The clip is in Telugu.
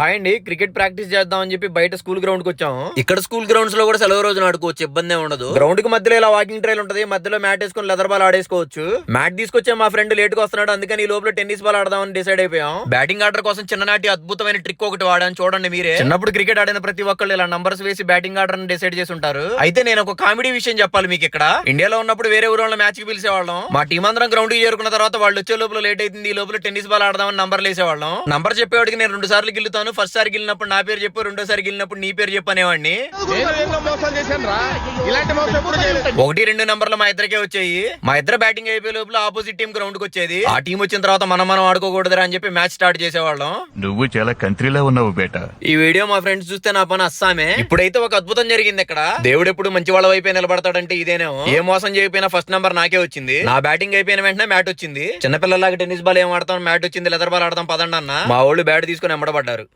హాయ్ అండి, క్రికెట్ ప్రాక్టీస్ చేద్దాం అని చెప్పి బయట స్కూల్ గ్రౌండ్ కి వచ్చాం. ఇక్కడ స్కూల్ గ్రౌండ్స్ లో కూడా సెలవు రోజున ఆడుకోవచ్చు, ఇబ్బంది ఉండదు. గ్రౌండ్ కి మధ్యలో ఇలా వాకింగ్ ట్రైల్ ఉంటది, మధ్యలో మ్యాట్ వేసుకుని లెదర్ బాల్ ఆడేసుకోవచ్చు. మ్యాట్ తీసుకొచ్చే మా ఫ్రెండ్ లేట్ గా వస్తున్నాడు, అందుకని ఈ లోపల టెన్నిస్ బాల్ ఆడదామని డిసైడ్ అయిపోయాం. బ్యాటింగ్ ఆర్డర్ కోసం చిన్ననాటి అద్భుతమైన ట్రిక్ ఒకటి వాడాను, చూడండి మీరే. చిన్నప్పుడు క్రికెట్ ఆడిన ప్రతి ఒక్కళ్ళు ఇలా నంబర్స్ వేసి బ్యాటింగ్ ఆర్డర్ డిసైడ్ చేసి ఉంటారు. అయితే నేను ఒక కామెడీ విషయం చెప్పాలి మీకు. ఇక్కడ ఇండియాలో ఉన్నప్పుడు వేరే ఊరు మ్యాచ్ కి పిలిచేవాళ్ళం. మా టీం అందరం గ్రౌండ్ కి చేరుకున్న తర్వాత వాళ్ళు వచ్చే లోపల లేట్ అవుతుంది, ఈ లోపల టెన్నిస్ బాల్ ఆడదామని నంబర్లు వేసేవాళ్ళం. నంబర్ చెప్పేవాడికి నేను 2 సార్లు గిల్లుతాను, ఫస్ట్ సారి గిల్లినప్పుడు నా పేరు చెప్పు, రెండోసారి గిల్లినప్పుడు నీ పేరు చెప్పు అనేవాడిని. 1-2 నంబర్లు మా ఇద్దరికే వచ్చాయి. మా ఇద్దరు బ్యాటింగ్ అయిపోయే లోపల ఆపోజిట్ టీం గ్రౌండ్ కి వచ్చేది. ఆ టీం వచ్చిన తర్వాత మనం ఆడుకోకూడదురా అని చెప్పి మ్యాచ్ స్టార్ట్ చేసేవాళ్ళం. నువ్వు చాలా కంట్రీలో ఉన్నావు బేటా. ఈ వీడియో మా ఫ్రెండ్స్ చూస్తే నా పని అస్సామే. ఇప్పుడైతే ఒక అద్భుతం జరిగింది ఇక్కడ. దేవుడు ఎప్పుడు మంచి వాళ్ళ వైపే నిలబడతాడంటే ఇదేనేమో. ఏ మోసం చేయకపోయినా ఫస్ట్ నంబర్ నాకే వచ్చింది. నా బ్యాటింగ్ అయిపోయిన వెంటనే మ్యాట్ వచ్చింది. చిన్నపిల్లలాగా టెన్నిస్ బాల్ ఏం ఆడతాం, మ్యాట్ వచ్చింది, లెదర్ బాల్ ఆడతాం పదండి అన్న. మా వాళ్ళు బ్యాట్ తీసుకుని ఎంబడబడ్డారు.